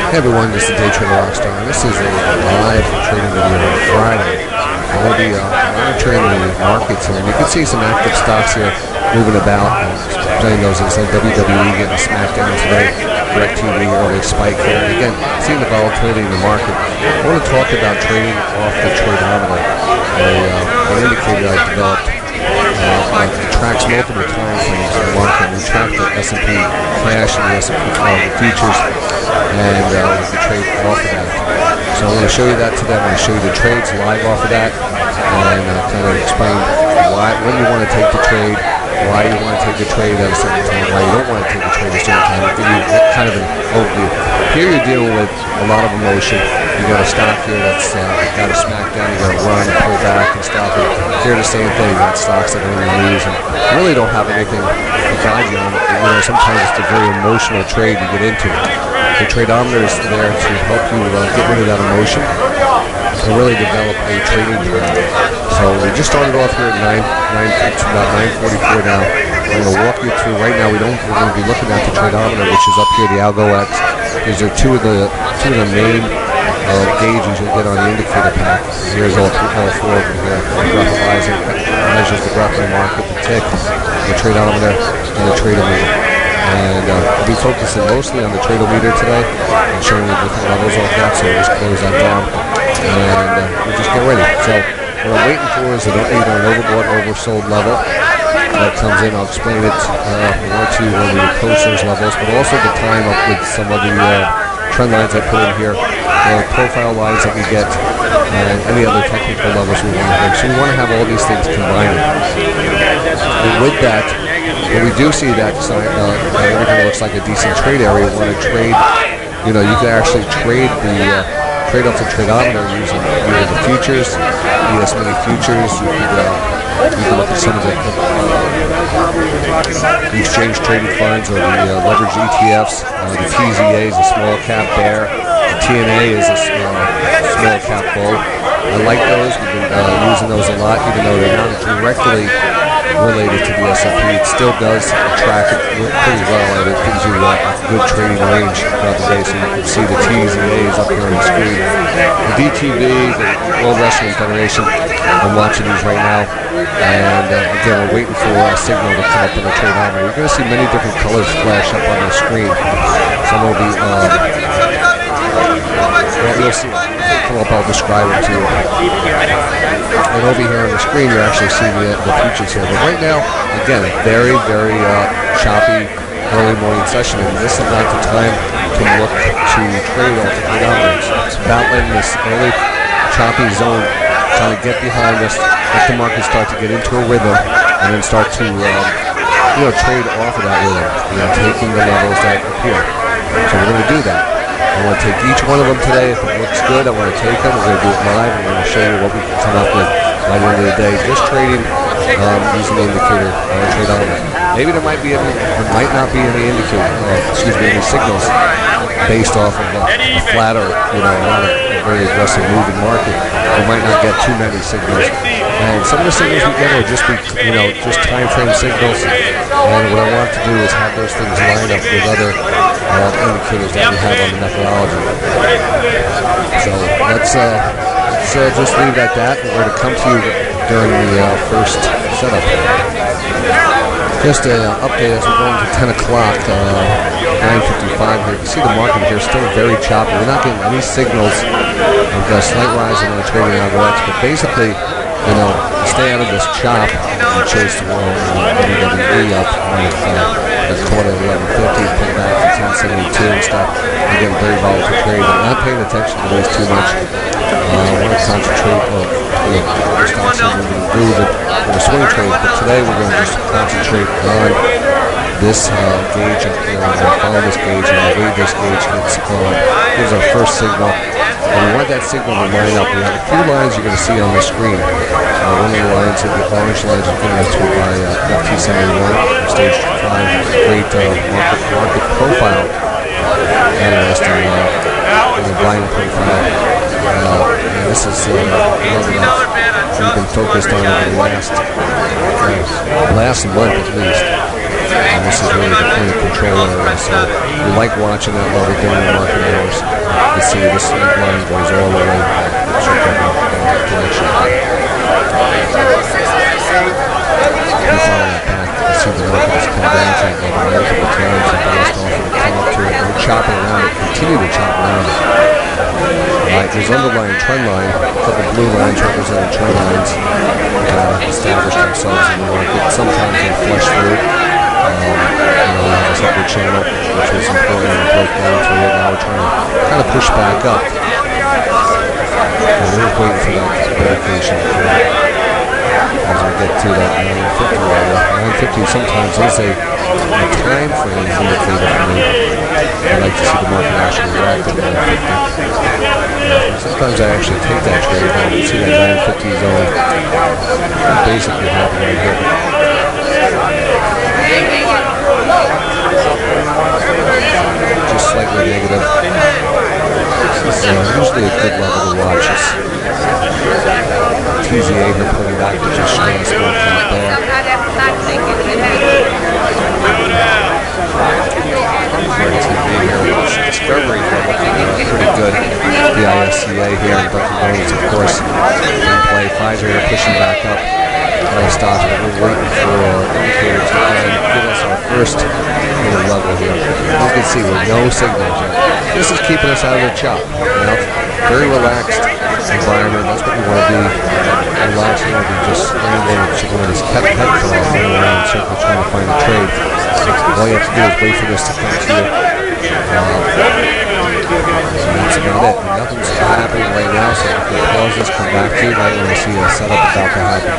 Hey everyone, this is DayTraderRockStar. This is a live trading video on Friday. I'm going to be monitoring the markets here, and you can see some active stocks here moving about. Playing those as WWE getting smacked down today, DirecTV early spike here. And again, seeing the volatility in the market. I want to talk about trading off the Tradeometer, an indicator I developed. It tracks multiple time frames in the market. We track the S&P cash and the S&P futures, and we can trade off of that. So I'm going to show you that today. I'm going to show you the trades live off of that, and kind of explain when you want to take the trade, why you want to take the trade at a certain time, why you don't want to take the trade at a certain time. I'll give you kind of an overview. Here you're dealing with a lot of emotion. You got a stock here that's got a smack down, you got to run and pull back and stop it. Here the same thing. You got stocks that are in the news and really don't have anything to guide you on. Sometimes it's a very emotional trade you get into. The Tradeometer is there to help you get rid of that emotion and really develop a trading plan. So we just started off here at it's about 9:44 now. I'm going to walk you through right now. We're going to be looking at the Tradeometer, which is up here, the Algo X. These are two of the main gauges you'll get on the indicator pack. Here's all four of them here. Hypothetical measures the breadth of the market, the tick, the Tradeometer, and the Tradeometer. And we'll be focusing mostly on the Tradeometer today and showing you different levels off that. So we'll just close that down and we'll just get ready. So what I'm waiting for is either an overbought or oversold level that comes in. I'll explain it more to you when we approach those levels, but also the time up with some of the trend lines I put in here, profile lines that we get, and any other technical levels we want to make. So we want to have all these things combined. And with that, when we do see that everything looks like a decent trade area, we want to trade, you can actually trade off the Tradeometer using either the futures, ES mini futures. You can look at some of the exchange traded funds or the leveraged ETFs. The TZA is a small cap bear. The TNA is a small cap bull. I like those. We've been using those a lot, even though they're not directly related to the S&P. It still does track it pretty well, and it gives you a good trading range throughout the day. So you can see the TZAs up here on the screen. The DTV, the World Wrestling Federation, I'm watching these right now. And again, we're waiting for a signal to come up on the Tradeometer. You're going to see many different colors flash up on the screen. Some will be, you'll see it come up. I'll describe it to you. And over here on the screen, you're actually seeing the futures here. But right now, again, a very, very choppy early morning session. And this is not the time to look to trade off the Tradeometer. It's about letting this early choppy zone kind of get behind us, let the market start to get into a rhythm, and then start to trade off of that rhythm, taking the levels that appear. So we're going to do that. I want to take each one of them today. If it looks good, I want to take them. We're going to do it live, and we're going to show you what we can come up with by the end of the day. Just trading using the indicator Tradeometer. Maybe there might not be any indicator, any signals based off of a flatter, not a very aggressive moving market. We might not get too many signals, and some of the signals we get will just be, just time frame signals. And what I want to do is have those things lined up with other indicators that we have on the methodology. So let's just leave it at that. We're going to come to you during the first setup. Just an update as we're going to 10 o'clock, 9:55 here. You can see the market here still very choppy. We're not getting any signals of a slight rise in the trading Algo X, but basically, stay out of this chop and chase the world. WWE up the quarter of 1150, pull back to 1072 and stuff. Again, very volatile trade. I'm not paying attention to these too much. I want to concentrate on the stocks that we're going to do the swing trades, but today we're going to just concentrate on this gauge up here. I'm going to follow this gauge, and I'll read this gauge. Here's our first signal. And we want that signal to line up. We have a few lines you're going to see on the screen. One of the lines, the orange lines, are given to by FT71, stage 5, great market profile analyst and a buying profile. And this is a level that we've been focused on over the last month at least. And this is really the point of control area. So we like watching that level during the market hours. see this line goes all the way back. You follow that back, you see the market has come down to it multiple times and bounced off and come up to it. We're chopping around it, continue to chop around it. Alright, there's underlying trend line, a couple of blue lines representing trend lines established themselves in the market. Sometimes they flush through. We have this upward channel, which was important, and broke down through it. Now we're trying to kind of push back up. And we're waiting for that verification as we get to that 950 area. 950 sometimes is a time frame indicator for me. I like to see the market actually react at 950. Sometimes I actually take that trade. I can see that 950 zone basically happening right here. Just slightly negative. This is usually a good level to watch. It's TZA here pulling back, which is showing us more cap there. Discovery here looking pretty good. The ISCA here and Dunkin' Donuts, of course, in play. Pfizer here pushing back up. Stocks, but we're waiting for indicator to give us our first level here. As you can see, with no signals yet. This is keeping us out of the chop. Very relaxed environment. That's what we want to be. Relaxed. We want to be just scrambling and chicken with his head crawl running around in circles trying to find a trade. All you have to do is wait for this to come to you. That's about it. Nothing's happening right now, so we can pause this, come back to you right when I see a setup about to happen.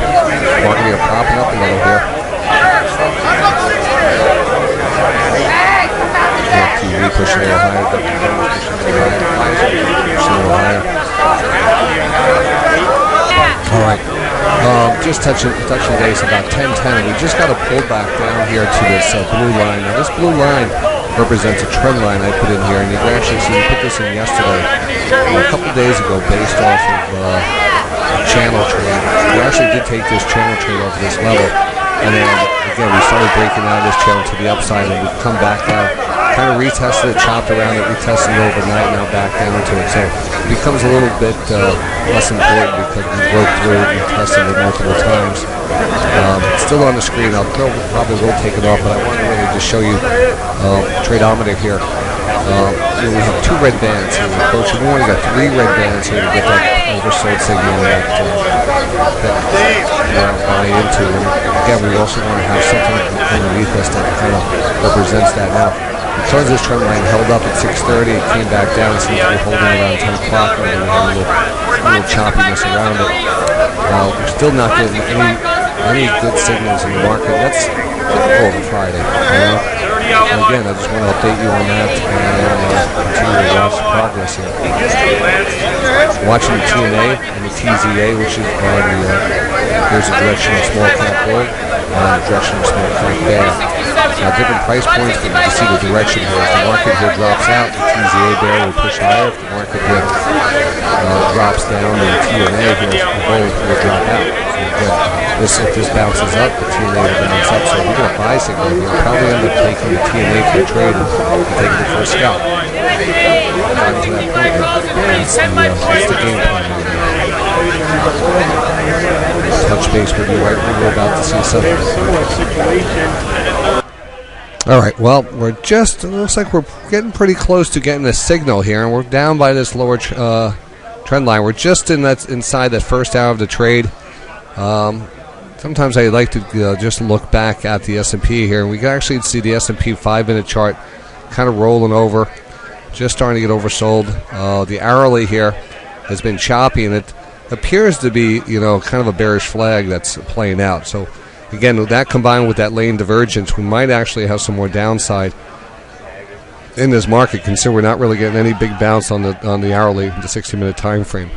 Market here popping up a little here. TV pushing a little higher, pushing a little higher. All right. Just touching base about 10:10. We just got a pull back down here to this blue line. Now this blue line represents a trend line I put in here, and you can actually see we put this in yesterday, a couple days ago, based off of a channel trade. We actually did take this channel trade off this level, and then again we started breaking out of this channel to the upside, and we've come back down, kind of retested it, chopped around it, retested it overnight, now back down to it. So it becomes a little bit less important because we broke through it and tested it multiple times. It's still on the screen. I'll probably will take it off, but I want to really just show you Tradeometer here. We have two red bands here. We're approaching. We only got three red bands here to get that oversold signal that buy into. And again, we also want to have something underneath us that kind of represents that. Now, because this trend line held up at 6:30, it came back down. It seems to be holding around 10 o'clock, and we have a little choppiness around it. We're still not getting any good signals in the market. That's typical of a Friday. And again, I just want to update you on that and continue to watch the progress here. Watching the TNA and the TZA, which is here's a direction of small cap bull and a direction of small cap bear. Now different price points, but you can see the direction here. If the market here drops out, the TZA bear will push higher. If the market here drops down, the TNA here, the bull will drop out. So again, if this bounces up, the TNA will bounce up. So we're going to buy signal here. We'll probably end up taking the TNA for a trade and taking it for a scalp. Gotten to that point here. That's the game plan right now. Touch base with you right when we're about to see something. All right, well, it looks like we're getting pretty close to getting a signal here, and we're down by this lower trend line. We're just inside that first hour of the trade. Sometimes I like to just look back at the S&P here, and we can actually see the S&P 5-minute chart kind of rolling over, just starting to get oversold. The hourly here has been choppy, and it appears to be, kind of a bearish flag that's playing out. So again, with that combined with that lane divergence, we might actually have some more downside in this market, considering we're not really getting any big bounce on the hourly, the 60-minute time frame.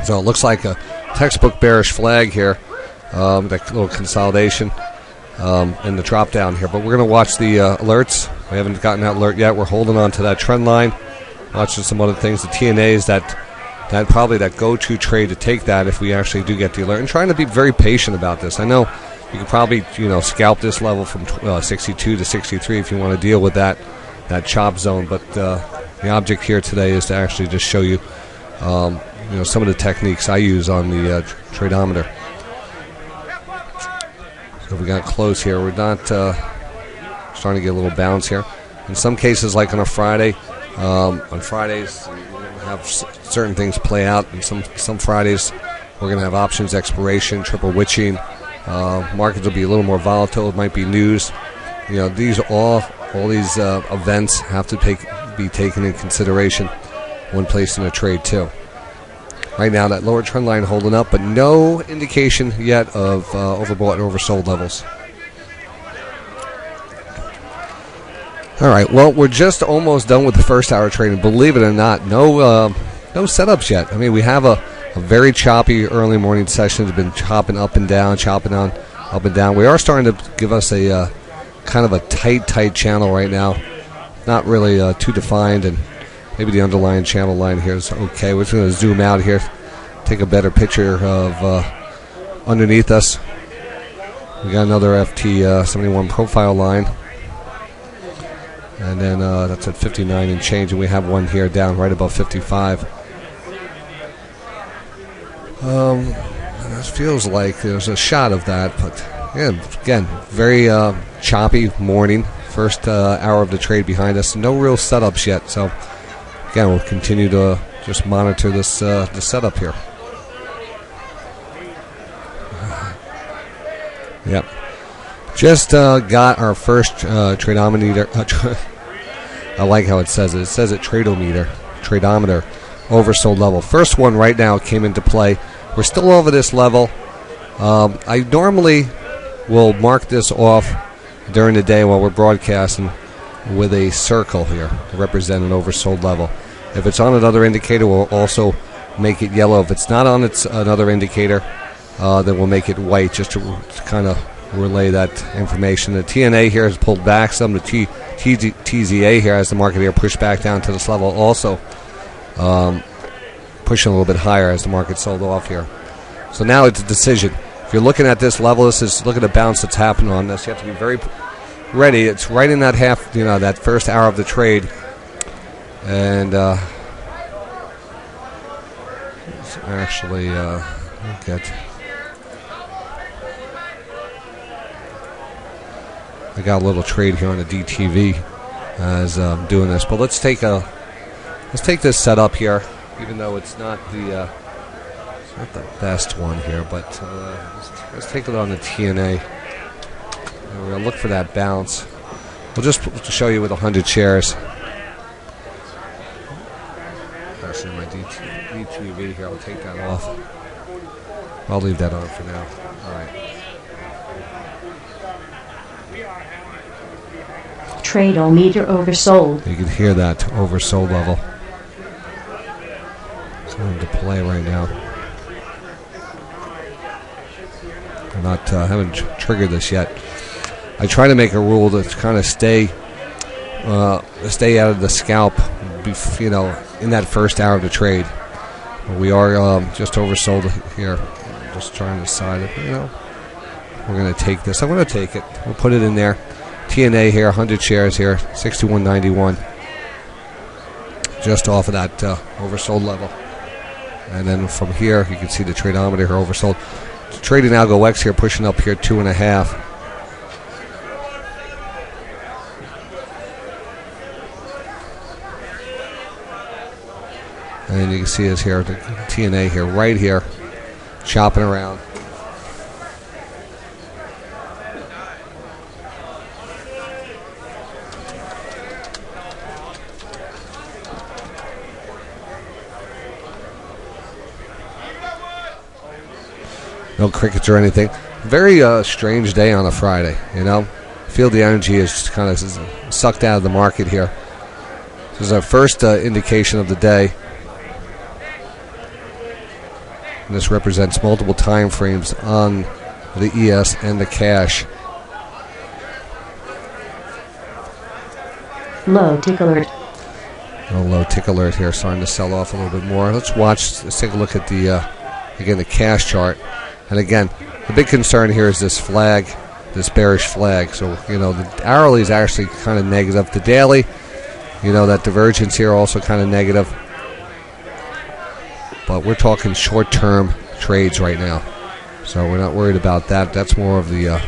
So it looks like a textbook bearish flag here, that little consolidation and the drop down here. But we're going to watch the alerts. We haven't gotten that alert yet. We're holding on to that trend line, watching some other things. The TNA is that probably that go-to trade to take that if we actually do get the alert, and trying to be very patient about this. I know you can probably scalp this level from 62 to 63 if you want to deal with that chop zone, but The object here today is to actually just show you, some of the techniques I use on the Tradeometer. So we got close here. We're not starting to get a little bounce here. In some cases, like on a Friday, on Fridays you have certain things play out, and some Fridays we're going to have options expiration, triple witching. Markets will be a little more volatile. It might be news. These all these events have to be taken in consideration when placing a trade too. Right now, that lower trend line holding up, but no indication yet of overbought and oversold levels. All right, well, we're just almost done with the first hour trading. Believe it or not, no setups yet. I mean, we have a very choppy early morning session. It's been chopping up and down, up and down. We are starting to give us a kind of a tight channel right now. Not really too defined, and maybe the underlying channel line here is okay. We're just going to zoom out here, take a better picture of underneath us. We got another FT71 profile line. And then that's at 59 and change, and we have one here down right above 55. This feels like there's a shot of that, but again, very choppy morning. First hour of the trade behind us. No real setups yet, so again, we'll continue to just monitor this the setup here. Yep. Just got our first Tradeometer. I like how it says it. It says it Tradeometer oversold level. First one right now came into play. We're still over this level. I normally will mark this off during the day while we're broadcasting with a circle here to represent an oversold level. If it's on another indicator, we'll also make it yellow. If it's not on another indicator, then we'll make it white just to kind of relay that information. The TNA here has pulled back some. The TZA here has the market here pushed back down to this level, also pushing a little bit higher as the market sold off here. So now it's a decision. If you're looking at this level, look at the bounce that's happening on this. You have to be very ready. It's right in that that first hour of the trade. And it's actually I got a little trade here on the DTV as I'm doing this, but let's take this setup here, even though it's not the best one here, but let's take it on the TNA. We're gonna look for that bounce. We'll just show you with 100 shares. Actually, my DTV here. I'll take that off. I'll leave that on for now. All right. Tradeometer oversold. You can hear that oversold level. It's going to play right now. Haven't triggered this yet. I try to make a rule to kind of stay out of the scalp, in that first hour of the trade. We are just oversold here. I'm just trying to decide if we're going to take this. I'm going to take it. We'll put it in there. TNA here, 100 shares here, 61.91, just off of that oversold level. And then from here, you can see the Tradeometer here oversold. The trading algo X here pushing up here 2.5. And you can see us here, the TNA here, right here, chopping around. No crickets or anything. Very strange day on a Friday, Feel the energy is just kind of sucked out of the market here. This is our first indication of the day. And this represents multiple time frames on the ES and the cash. Low tick alert. A low tick alert here, starting to sell off a little bit more. Let's take a look at the cash chart. And again, the big concern here is this flag, this bearish flag. So, the hourly is actually kind of negative. The daily You know, that divergence here also kind of negative. But we're talking short-term trades right now. So we're not worried about that. That's more of the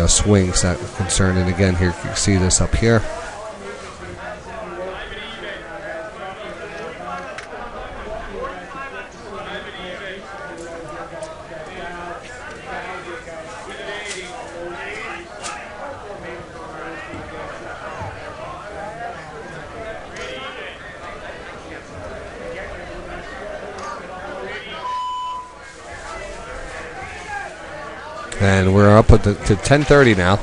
swings that are concerned. And again, here you can see this up here. And we're up to 10:30 now.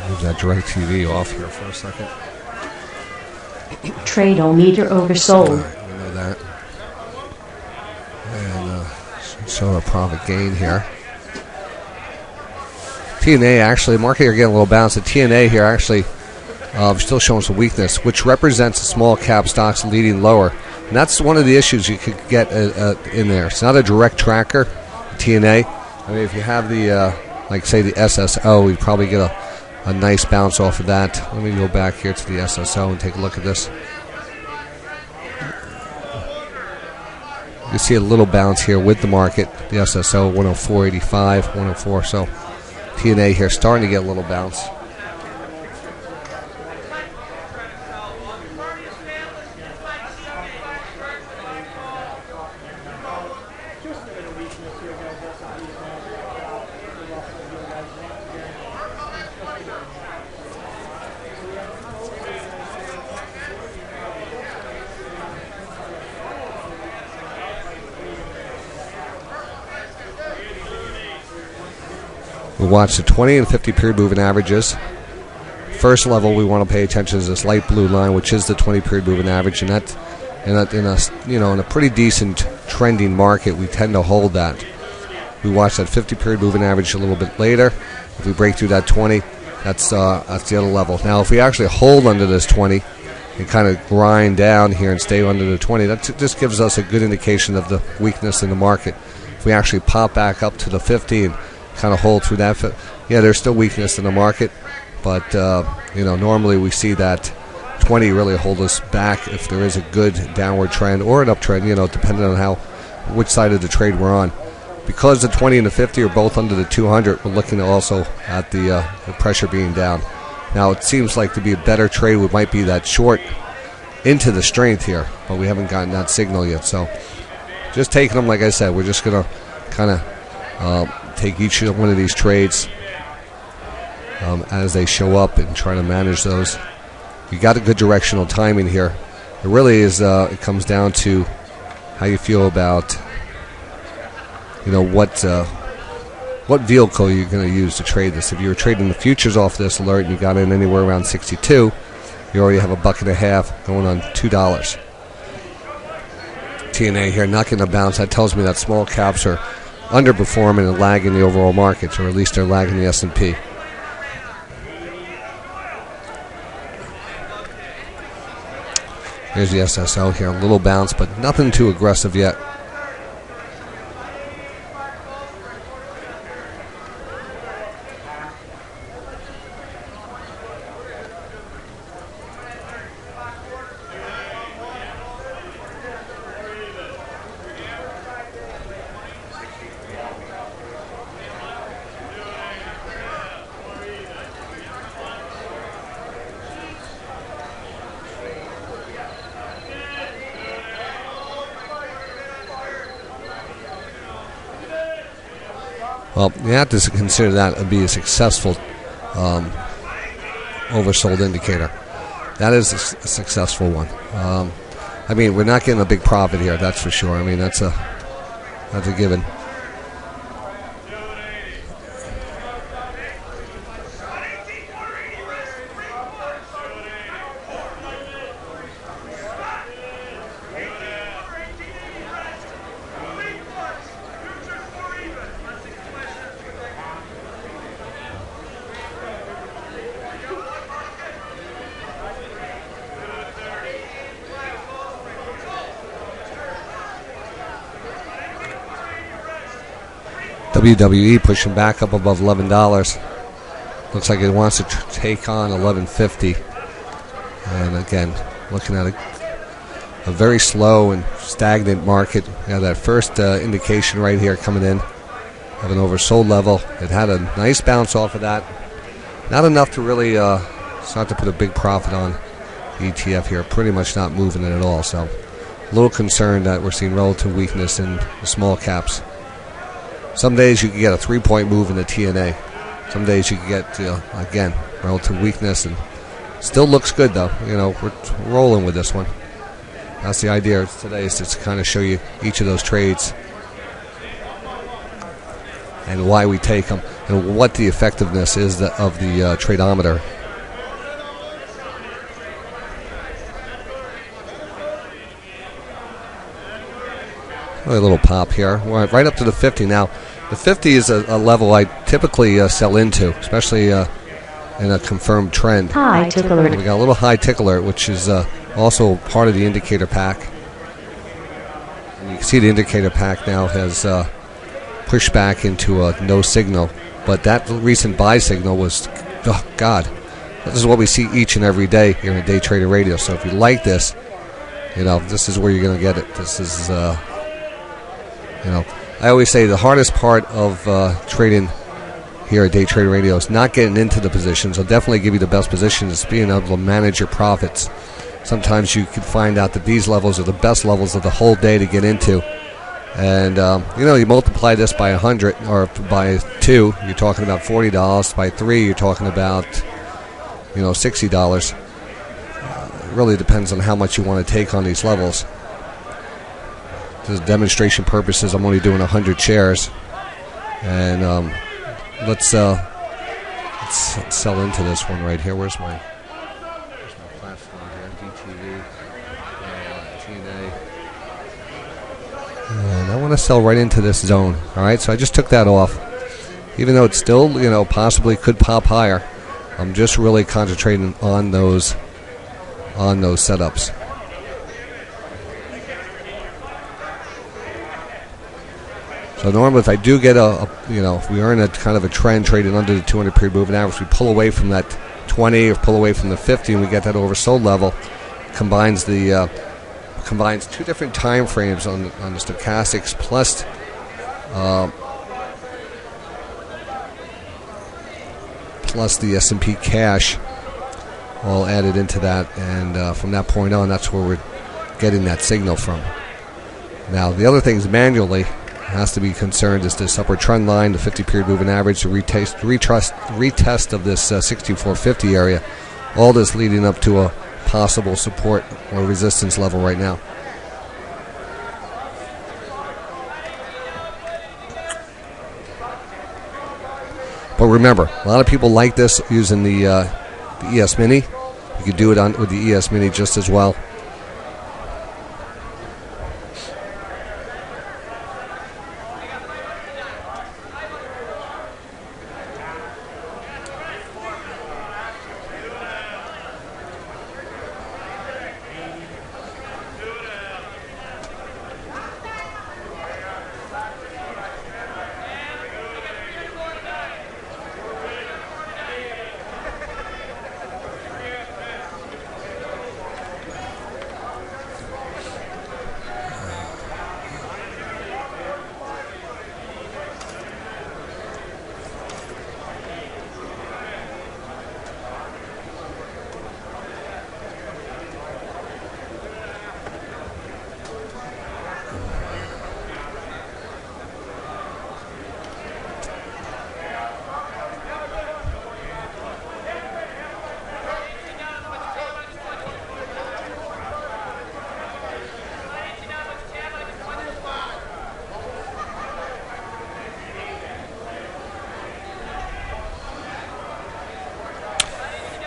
Move that DirecTV off here for a second. Tradeometer oversold. All right, we know that. And show a profit gain here. TNA actually, market here getting a little bounce. The TNA here actually still showing some weakness, which represents the small cap stocks leading lower. And that's one of the issues you could get in there. It's not a direct tracker, TNA. I mean, if you have the, like say the SSO, you'd probably get a nice bounce off of that. Let me go back here to the SSO and take a look at this. You see a little bounce here with the market. The SSO 104.85, 104. So TNA here starting to get a little bounce. We watch the 20 and 50 period moving averages. First level we want to pay attention to this light blue line, which is the 20 period moving average, and that in a pretty decent trending market, we tend to hold that. We watch that 50 period moving average a little bit later. If we break through that 20, that's the other level. Now, if we actually hold under this 20 and kind of grind down here and stay under the 20, that just gives us a good indication of the weakness in the market. If we actually pop back up to the 50 and kind of hold through that, yeah, there's still weakness in the market, but normally we see that 20 really hold us back if there is a good downward trend or an uptrend, depending on which side of the trade we're on. Because the 20 and the 50 are both under the 200, we're looking also at the pressure being down. Now, it seems like to be a better trade might be that short into the strength here, but we haven't gotten that signal yet. So just taking them, like I said, we're just going to kind of take each one of these trades as they show up and try to manage those. You got a good directional timing here. It really is. It comes down to how you feel about what vehicle you're going to use to trade this. If you were trading the futures off this alert and you got in anywhere around 62, you already have $1.50 going on $2. TNA here not getting a bounce. That tells me that small caps are underperforming and lagging the overall markets, or at least they're lagging the S&P. Here's the SSO here, a little bounce, but nothing too aggressive yet. Well, you have to consider that to be a successful oversold indicator. That is a successful one. I mean, we're not getting a big profit here, that's for sure. I mean, that's a given. WWE pushing back up above $11. Looks like it wants to take on 11.50. And again, looking at a very slow and stagnant market. You have that first indication right here coming in of an oversold level. It had a nice bounce off of that. Not enough to really start to put a big profit on the ETF here. Pretty much not moving it at all. So a little concerned that we're seeing relative weakness in the small caps. Some days you can get a 3-point move in the TNA. Some days you can get, again, relative weakness, and still looks good though. We're rolling with this one. That's the idea today, is to kind of show you each of those trades and why we take them and what the effectiveness is of the Tradeometer. A little pop here. We're right up to the 50 now. The 50 is a level I typically sell into, especially in a confirmed trend. High tick alert. We got a little high tick alert, which is also part of the indicator pack. And you can see the indicator pack now has pushed back into a no signal. But that recent buy signal was, oh God, this is what we see each and every day here in Day Trader Radio. So if you like this, this is where you're going to get it. This is, I always say the hardest part of trading here at Day Trader Radio is not getting into the positions. I'll definitely give you the best positions, being able to manage your profits. Sometimes you can find out that these levels are the best levels of the whole day to get into. And, you multiply this by 100 or by 2, you're talking about $40. By 3, you're talking about, $60. It really depends on how much you want to take on these levels. For demonstration purposes, I'm only doing 100 shares. And let's sell into this one right here. Where's my platform here? DTV, TNA. And I want to sell right into this zone. All right, so I just took that off. Even though it's still, possibly could pop higher, I'm just really concentrating on those setups. So normally if I do get if we are in a kind of a trend trading under the 200 period moving average, we pull away from that 20 or pull away from the 50 and we get that oversold level, combines two different time frames on the stochastics plus the S&P cash all added into that, and from that point on, that's where we're getting that signal from. Now the other things manually has to be concerned is this upward trend line, the 50 period moving average, the retest of this 6450 area. All this leading up to a possible support or resistance level right now. But remember, a lot of people like this using the ES Mini. You could do it with the ES Mini just as well.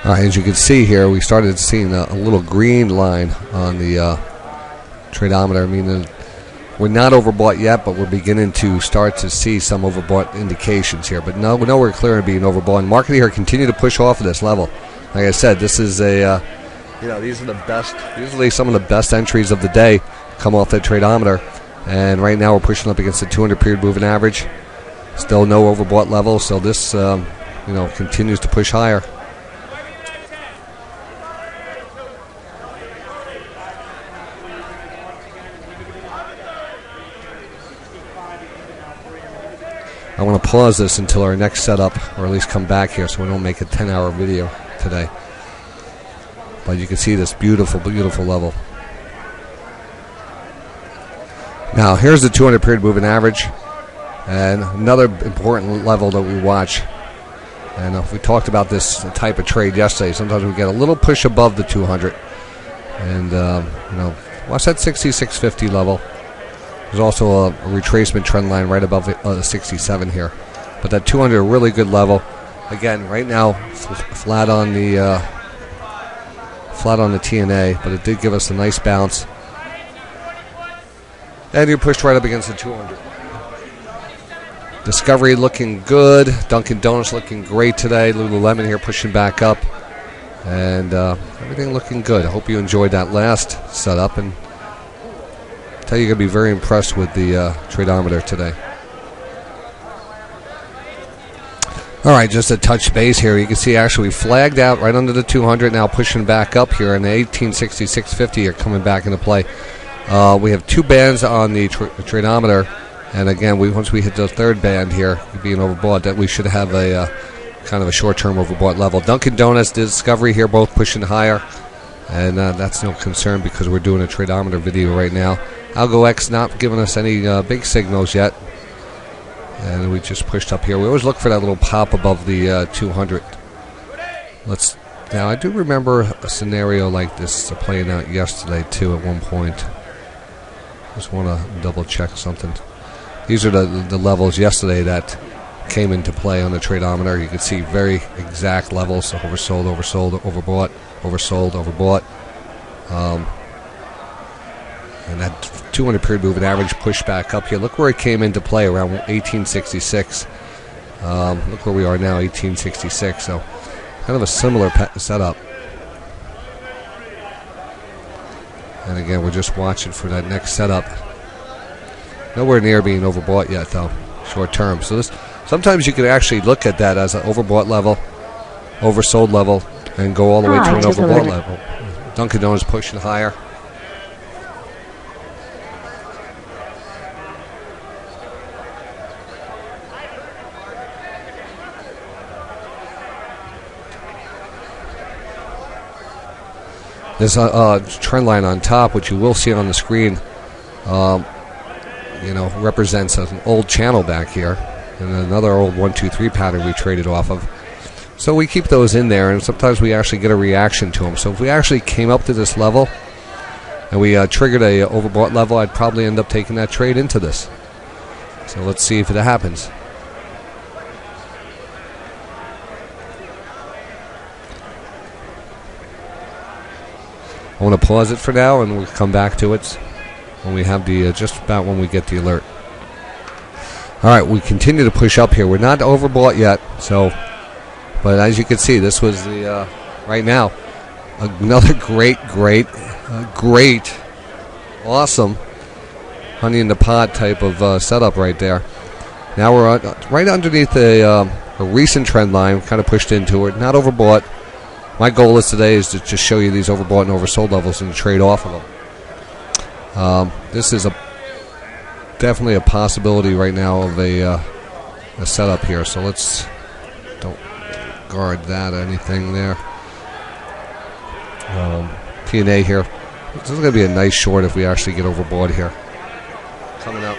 All right, as you can see here, we started seeing a little green line on the Tradeometer, meaning we're not overbought yet, but we're beginning to start to see some overbought indications here. But no, we're clear of being overbought. And market here continue to push off of this level. Like I said, this is these are the best, usually some of the best entries of the day come off that Tradeometer. And right now we're pushing up against the 200 period moving average. Still no overbought level, so this continues to push higher. I want to pause this until our next setup, or at least come back here so we don't make a 10-hour video today. But you can see this beautiful, beautiful level. Now, here's the 200 period moving average, and another important level that we watch. And we talked about this type of trade yesterday. Sometimes we get a little push above the 200, and watch that 66.50 level. There's also a retracement trend line right above 67 here, but that 200 really good level. Again, right now flat on the TNA, but it did give us a nice bounce. And you pushed right up against the 200. Discovery looking good. Dunkin' Donuts looking great today. Lululemon here pushing back up, and everything looking good. I hope you enjoyed that last setup, and tell you, you're going to be very impressed with the Tradeometer today. All right, just a touch base here. You can see actually we flagged out right under the 200, now pushing back up here, and the 1866.50 are coming back into play. We have two bands on the Tradeometer, and again, once we hit the third band here, being overbought, that we should have a kind of a short-term overbought level. Dunkin' Donuts, Discovery here, both pushing higher, and that's no concern because we're doing a Tradeometer video right now. Algo X not giving us any big signals yet, and we just pushed up here. We always look for that little pop above the 200. Now I do remember a scenario like this playing out yesterday too at one point. Just want to double check something. These are the levels yesterday that came into play on the Tradeometer. You can see very exact levels: oversold, oversold, overbought, oversold, overbought. And that 200 period moving average pushed back up here. Look where it came into play, around 1866. Look where we are now, 1866. So kind of a similar setup. And again, we're just watching for that next setup. Nowhere near being overbought yet, though, short term. So sometimes you can actually look at that as an overbought level, oversold level, and go all the way to an overbought level. Dunkin' Donuts pushing higher. This trend line on top, which you will see on the screen, represents an old channel back here and another old 1, 2, 3 pattern we traded off of. So we keep those in there, and sometimes we actually get a reaction to them. So if we actually came up to this level and we triggered a overbought level, I'd probably end up taking that trade into this. So let's see if it happens. I want to pause it for now, and we'll come back to it when we have the just about when we get the alert. All right, we continue to push up here. We're not overbought yet, but as you can see, this was the right now another great, awesome honey in the pot type of setup right there. Now we're right underneath a recent trend line, kind of pushed into it, not overbought. My goal is today is to just show you these overbought and oversold levels and trade off of them. This is definitely a possibility right now of a setup here. So let's don't guard that or anything there. P&A here. This is going to be a nice short if we actually get overbought here. Coming up.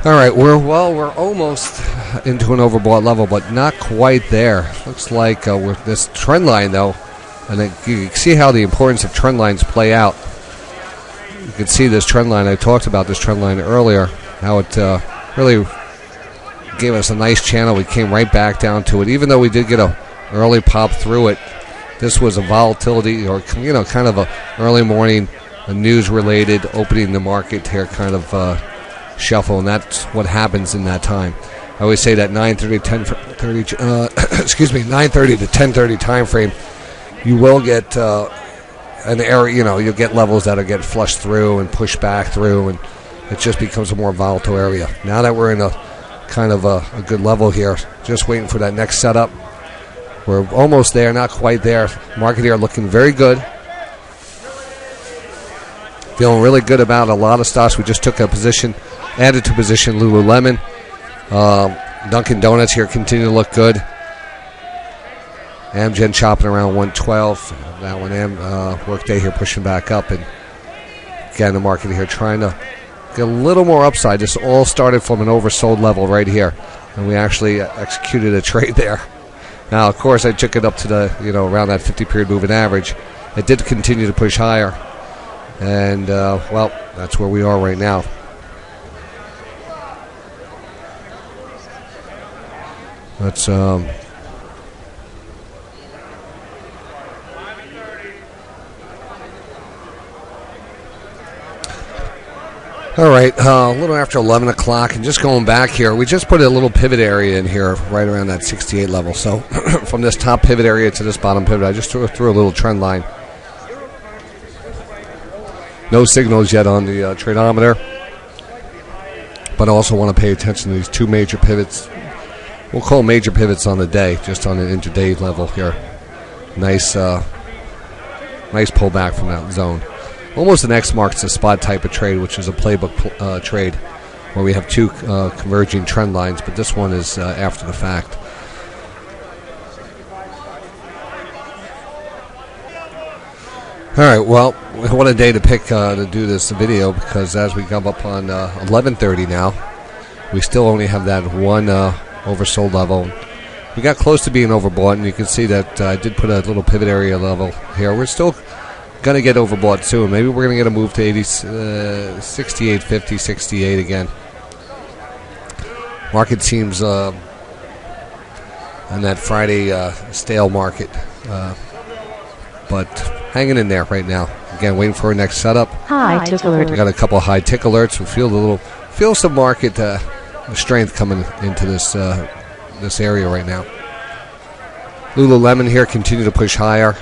All right, we're almost into an overbought level, but not quite there. Looks like with this trend line, though, and you can see how the importance of trend lines play out. You can see this trend line. I talked about this trend line earlier, how it really gave us a nice channel. We came right back down to it. Even though we did get an early pop through it, this was a volatility or, kind of a early morning news-related opening the market here kind of shuffle, and that's what happens in that time. I always say that 9:30 to 10:30 time frame you will get an area, you'll get levels that'll get flushed through and pushed back through, and it just becomes a more volatile area. Now that we're in a kind of a good level here, just waiting for that next setup. We're almost there, not quite there. Market here looking very good. Feeling really good about a lot of stocks. We just took a position, added to position Lululemon. Dunkin' Donuts here continue to look good. Amgen chopping around 112. That one, Workday here pushing back up. And again, the market here trying to get a little more upside. This all started from an oversold level right here. And we actually executed a trade there. Now, of course, I took it up to the, around that 50-period moving average. It did continue to push higher. And, well, that's where we are right now. Let's, all right, a little after 11 o'clock, and just going back here, we just put a little pivot area in here right around that 68 level. So from this top pivot area to this bottom pivot, I just threw a little trend line. No signals yet on the Tradeometer, but I also want to pay attention to these two major pivots. We'll call major pivots on the day, just on an intraday level here. Nice pullback from that zone. Almost the next marks a spot type of trade, which is a playbook trade, where we have two converging trend lines, but this one is after the fact. All right, well, what a day to pick to do this video, because as we come up on 11:30 now, we still only have that one oversold level. We got close to being overbought, and you can see that I did put a little pivot area level here. We're still going to get overbought soon. Maybe we're going to get a move to 68.50, 68 again. Market seems on that Friday stale market, but hanging in there right now. Again, waiting for our next setup. High tick alert. We got a couple of high tick alerts. We feel some market strength coming into this area right now. Lululemon here continue to push higher.